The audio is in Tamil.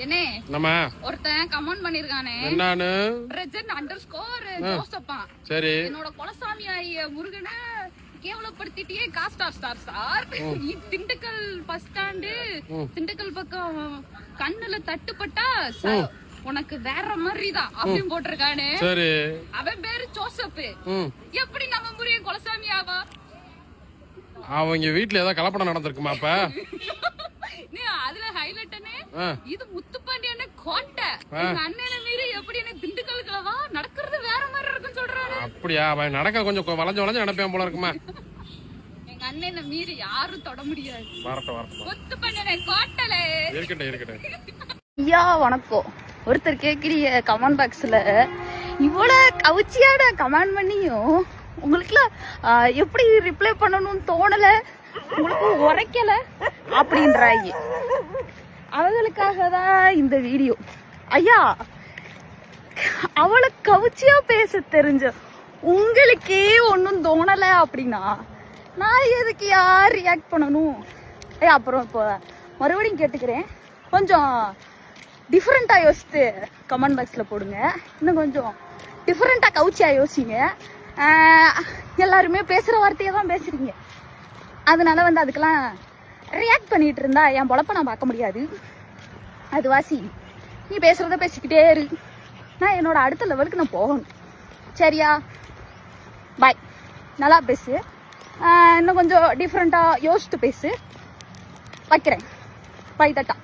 என்ன நம்ம ஒருத்தன் கமெண்ட் பண்ணிருக்கானே என்னன்னு ஜோசப்பா சரி என்னோட குலசாமி ஐய முருகனை கேவலப்படுத்திட்டே காஸ்டார் star star Dindigul bus stand Dindigul பக்கம் கண்ணுல தட்டுப்பட்டா உனக்கு வேற மாதிரிதான் அப்படின்னு போட்டிருக்கானு. சரி அவன் பேரு ஜோசப். எப்படி நம்ம முருகன் குலசாமி ஆவா? அவங்க வீட்டுல ஏதாவது கலப்படம் நடந்திருக்குமா? அப்ப அதுல ஹைலைட்டனே இது முத்துப்பாண்டியான கோட்டை. எங்க அண்ணனை மீறி எப்படி என்ன திண்டுக்கல்களவா நடக்கிறது வேற மாதிரி இருக்குன்னு சொல்றாரு. அப்படியா? அவன் நடக்க கொஞ்சம் வளைஞ்சு வளைஞ்சு நடப்பேன் போல இருக்குமா? எங்க அண்ணனை மீறி யாரும் தொட முடியாது. வரட்டும் முத்துப்பாண்டியான கோட்டல இருக்கட்டும். ஐயா வணக்கம். ஒருத்தர் கேக்குறீங்க கமெண்ட் பாக்ஸ்ல இவ்வளவு கவுச்சியான கமெண்ட் பண்ணியும் உங்களுக்குலாம் எப்படி ரிப்ளை பண்ணணும்னு தோணல, உங்களுக்கு உரைக்கல அப்படின்றாங்க. அவங்களுக்காக தான் இந்த வீடியோ. ஐயா அவளை கவுச்சியா பேச தெரிஞ்ச உங்களுக்கே ஒன்னும் தோணல அப்படின்னா நான் எதுக்கு யார் ரியாக்ட் பண்ணணும்? ஐயா அப்புறம் இப்போ மறுபடியும் கேட்டுக்கிறேன், கொஞ்சம் டிஃப்ரெண்டா யோசித்து கமெண்ட் பாக்ஸ்ல போடுங்க. இன்னும் கொஞ்சம் டிஃப்ரெண்டா கவுச்சியா யோசிங்க. எல்லாருமே பேசுற வார்த்தையை தான் பேசுறீங்க. அதனால அதுக்கெல்லாம் ரியாக்ட் பண்ணிட்டு இருந்தா என் பொழப்ப நான் பார்க்க முடியாது. அது வாசி நீ பேசுறத பேசிக்கிட்டே இரு, நான் என்னோட அடுத்த லெவலுக்கு நான் போகணும். சரியா? பாய். நல்லா பேசு, இன்னும் கொஞ்சம் டிஃப்ரெண்டா யோசித்து பேசு. வைக்கிறேன். பை தட்டா.